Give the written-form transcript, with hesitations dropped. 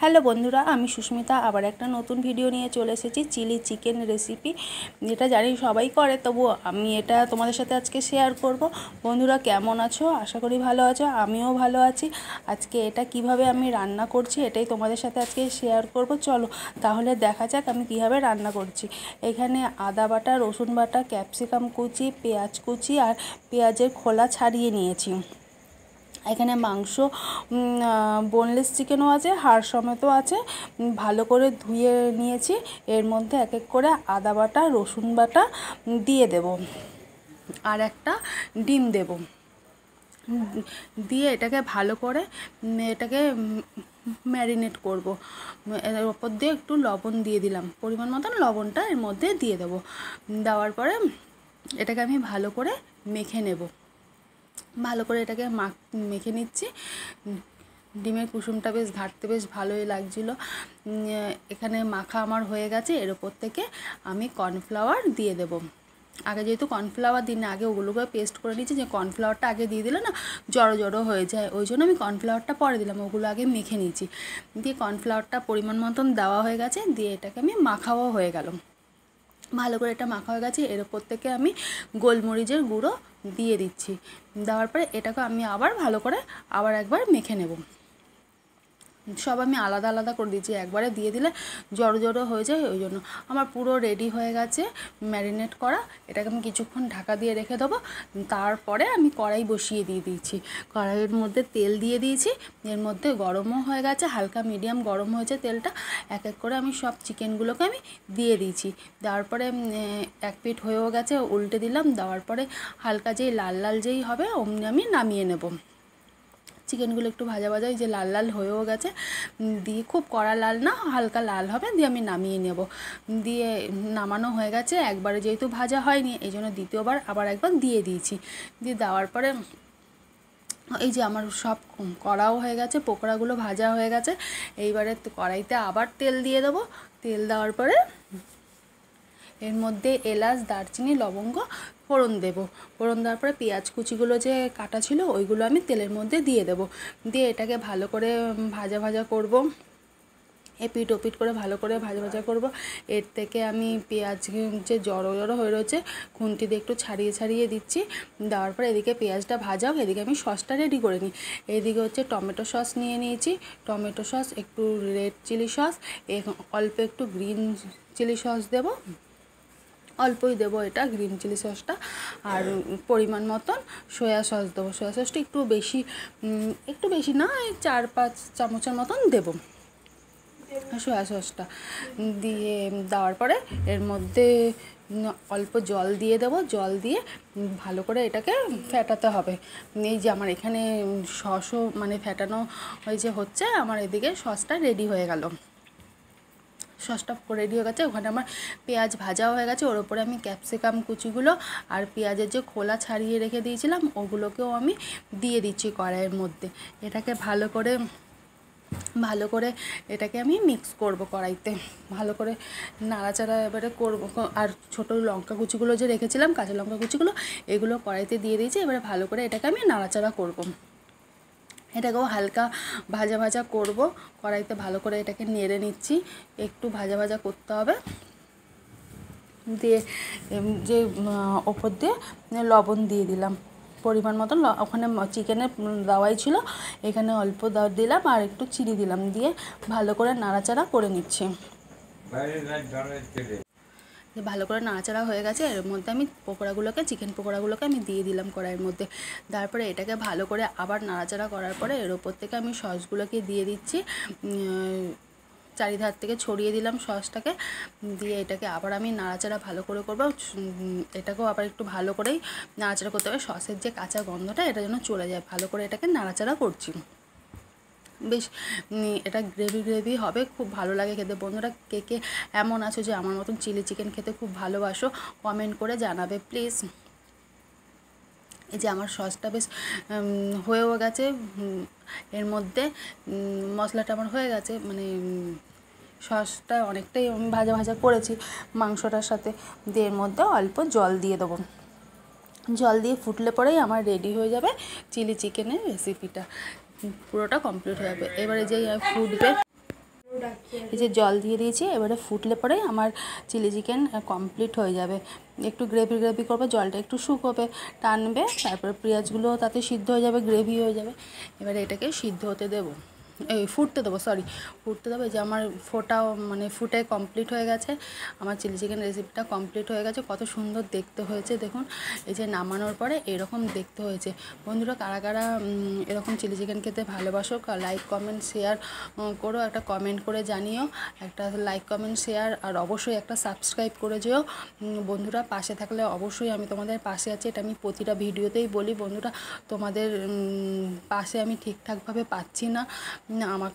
Hello বন্ধুরা, আমি সুস্মিতা আবার একটা নতুন ভিডিও নিয়ে চলে এসেছি। চিলি চিকেন রেসিপি, যেটা জানি সবাই করে, তবু আমি এটা তোমাদের সাথে আজকে শেয়ার করব। বন্ধুরা কেমন আছো? আশা করি ভালো আছো, আমিও ভালো আছি। আজকে এটা কিভাবে আমি রান্না করছি এটাই তোমাদের সাথে আজকে শেয়ার করব। চলো তাহলে দেখা যাক আমি কিভাবে রান্না করছি। এখানে আদা বাটা, রসুন বাটা, ক্যাপসিকাম কুচি, পেঁয়াজ কুচি আর পেঁয়াজের খোলা ছাড়িয়ে নিয়েছি। এখানে মাংস বোনলেস চিকেনও আছে, হাড় সমেতও আছে, ভালো করে ধুয়ে নিয়েছি। এর মধ্যে এক এক করে আদা বাটা, রসুন বাটা দিয়ে দেব, আর একটা ডিম দেব। দিয়ে এটাকে ভালো করে এটাকে ম্যারিনেট করব। এর ওপর দিয়ে একটু লবণ দিয়ে দিলাম, পরিমাণ মতন লবণটা এর মধ্যে দিয়ে দেব। দেওয়ার পরে এটাকে আমি ভালো করে মেখে নেব। ভালো করে এটাকে মেখে নিচ্ছি। ডিমের কুসুমটা বেশ ঘাটতে বেশ ভালোই লাগছিলো। এখানে মাখা আমার হয়ে গেছে। এর ওপর থেকে আমি কর্নফ্লাওয়ার দিয়ে দেব। আগে যেহেতু কর্নফ্লাওয়ার দিই না, আগে ওগুলোকে পেস্ট করে নিচ্ছি, যে কর্নফ্লাওয়ারটা আগে দিয়ে দিলে না জড়ো জড়ো হয়ে যায়, ওই জন্য আমি কর্নফ্লাওয়ারটা পরে দিলাম, ওগুলো আগে মেখে নিয়েছি। দিয়ে কর্নফ্লাওয়ারটা পরিমাণ মতন দেওয়া হয়ে গেছে, দিয়ে এটাকে আমি মাখাও হয়ে গেল। ভালো করে এটা মাখা হয়ে গেছে। এর ওপর থেকে আমি গোলমরিচের গুঁড়ো দিয়ে দিচ্ছি। দেওয়ার পরে এটাকে আমি আবার ভালো করে আবার একবার মেখে নেব। সব আমি আলাদা আলাদা করে দিচ্ছি, একবারে দিয়ে দিলে জড়ো জড়ো হয়ে যায়, ওই জন্য। আমার পুরো রেডি হয়ে গেছে ম্যারিনেট করা। এটাকে আমি কিছুক্ষণ ঢাকা দিয়ে রেখে দেবো। তারপরে আমি কড়াই বসিয়ে দিয়ে দিয়েছি। কড়াইয়ের মধ্যে তেল দিয়ে দিয়েছি, এর মধ্যে গরমও হয়ে গেছে, হালকা মিডিয়াম গরম হয়েছে তেলটা। এক এক করে আমি সব চিকেনগুলোকে আমি দিয়ে দিয়েছি। দেওয়ার পরে এক পিঠ হয়েও গেছে, উল্টে দিলাম। দেওয়ার পরে হালকা যেই লাল লাল যেই হবে অমনি আমি নামিয়ে নেব। চিকেনগুলো একটু ভাজা ভাজা, যে লাল লাল হয়েও গেছে, দিয়ে খুব কড়া লাল না, হালকা লাল হবে, দিয়ে আমি নামিয়ে নেব। দিয়ে নামানো হয়ে গেছে। একবারে যেহেতু ভাজা হয়নি, এই জন্য দ্বিতীয়বার আবার একবার দিয়ে দিয়েছি। দিয়ে দেওয়ার পরে এই যে আমার সব কড়াও হয়ে গেছে, পকোড়াগুলো ভাজা হয়ে গেছে। এইবারে কড়াইতে আবার তেল দিয়ে দেবো। তেল দেওয়ার পরে এর মধ্যে এলাচ, দারচিনি, লবঙ্গ ফোড়ন দেব। ফোড়ন দেওয়ার পরে পেঁয়াজ কুচিগুলো যে কাটা ছিল ওইগুলো আমি তেলের মধ্যে দিয়ে দেব। দিয়ে এটাকে ভালো করে ভাজা ভাজা করব, এপিট ওপিট করে ভালো করে ভাজা ভাজা করব। এর থেকে আমি পেঁয়াজ যে জড়ো জড়ো হয়ে রয়েছে খুন্তি দিয়ে একটু ছাড়িয়ে ছাড়িয়ে দিচ্ছি। দেওয়ার পরে এদিকে পেঁয়াজটা ভাজা হোক, এদিকে আমি সসটা রেডি করে নিই। এদিকে হচ্ছে টমেটো সস নিয়ে নিয়েছি, টমেটো সস, একটু রেড চিলি সস, অল্প একটু গ্রিন চিলি সস দেবো, অল্পই দেবো এটা গ্রিন চিলি সসটা। আর পরিমাণ মতন সয়া সস দেবো। সয়া সসটা একটু বেশি না, 4-5 চামচের মতন দেবো সয়া সসটা। দিয়ে দেওয়ার পরে এর মধ্যে অল্প জল দিয়ে দেবো। জল দিয়ে ভালো করে এটাকে ফেটাতে হবে। এই যে আমার এখানে সসও মানে ফেটানো হচ্ছে, আমার এদিকে সসটা রেডি হয়ে গেল। সসটা রেডি হয়ে গেছে। ওখানে আমার পেঁয়াজ ভাজাও হয়ে গেছে। ওর ওপরে আমি ক্যাপসিকাম কুচিগুলো আর পেঁয়াজের যে খোলা ছাড়িয়ে রেখে দিয়েছিলাম ওগুলোকেও আমি দিয়ে দিচ্ছি কড়াইয়ের মধ্যে। এটাকে ভালো করে এটাকে আমি মিক্স করব কড়াইতে। ভালো করে নাড়াচাড়া এবারে করব। আর ছোটো লঙ্কা কুচিগুলো যে রেখেছিলাম, কাঁচা লঙ্কা কুচিগুলো, এগুলো কড়াইতে দিয়ে দিয়েছি। এবারে ভালো করে এটাকে আমি নাড়াচাড়া করব। এটাকেও হালকা ভাজা ভাজা করব। কড়াইতে ভালো করে এটাকে নেড়ে নিচ্ছি, একটু ভাজা ভাজা করতে হবে। দিয়ে যে ওপর দিয়ে লবণ দিয়ে দিলাম পরিমাণ মতন। ওখানে চিকেনে দেওয়াই ছিল, এখানে অল্প দিলাম আর একটু চিনি দিলাম। দিয়ে ভালো করে নাড়াচাড়া করে নিচ্ছি। ভালো করে নাড়াচাড়া হয়ে গেছে। এর মধ্যে আমি চিকেন পকোড়াগুলোকে আমি দিয়ে দিলাম কড়াইয়ের মধ্যে। তারপরে এটাকে ভালো করে আবার নাড়াচাড়া করার পরে এর ওপর থেকে আমি সসগুলোকে দিয়ে দিচ্ছি। চারিধার থেকে ছড়িয়ে দিলাম সসটাকে। দিয়ে এটাকে আবার আমি নাড়াচাড়া ভালো করে করবো। এটাকেও আবার একটু ভালো করেই নাড়াচাড়া করতে হবে, সসের যে কাঁচা গন্ধটা এটা যেন চলে যায়। ভালো করে এটাকে নাড়াচাড়া করছি। বেশ এটা গ্রেভি হবে, খুব ভালো লাগে খেতে। বন্ধুরা কে কে এমন আছো যে আমার মতন চিলি চিকেন খেতে খুব ভালোবাসো, কমেন্ট করে জানাবে প্লিজ। এই যে আমার সসটা বেশ হয়েও গেছে। এর মধ্যে মশলাটা আমার হয়ে গেছে, মানে সসটা অনেকটাই আমি ভাজা ভাজা করেছি মাংসটার সাথে। দিয়ে এর মধ্যে অল্প জল দিয়ে দেবো। জল দিয়ে ফুটলে পরেই আমার রেডি হয়ে যাবে চিলি চিকেনের রেসিপিটা, পুরোটা কমপ্লিট হয়ে যাবে। এবারে যেই ফুটবে এই যে জল দিয়ে দিয়েছি, এবারে ফুটলে পরে আমার চিলি চিকেন কমপ্লিট হয়ে যাবে। একটু গ্রেভি গ্রেভি করবো, জলটা একটু শুকোবে, টানবে, তারপর পেঁয়াজগুলো তাতে সিদ্ধ হয়ে যাবে, গ্রেভি হয়ে যাবে। এবারে এটাকে সিদ্ধ হতে দেবো, এই ফুটতে দেবো, ফুটতে দেবো। যে আমার ফুটে কমপ্লিট হয়ে গেছে, আমার চিলি চিকেন রেসিপিটা কমপ্লিট হয়ে গেছে। কত সুন্দর দেখতে হয়েছে দেখুন, এই যে নামানোর পরে এরকম দেখতে হয়েছে। বন্ধুরা, কারা কারা এরকম চিলি চিকেন খেতে ভালোবাসো, লাইক কমেন্ট শেয়ার করো, একটা কমেন্ট করে জানিও, একটা লাইক কমেন্ট শেয়ার আর অবশ্যই একটা সাবস্ক্রাইব করে যেও। বন্ধুরা, পাশে থাকলে অবশ্যই আমি তোমাদের পাশে আছি, এটা আমি প্রতিটা ভিডিওতেই বলি। বন্ধুরা, তোমাদের পাশে আমি ঠিকঠাকভাবে পাচ্ছি না, আমার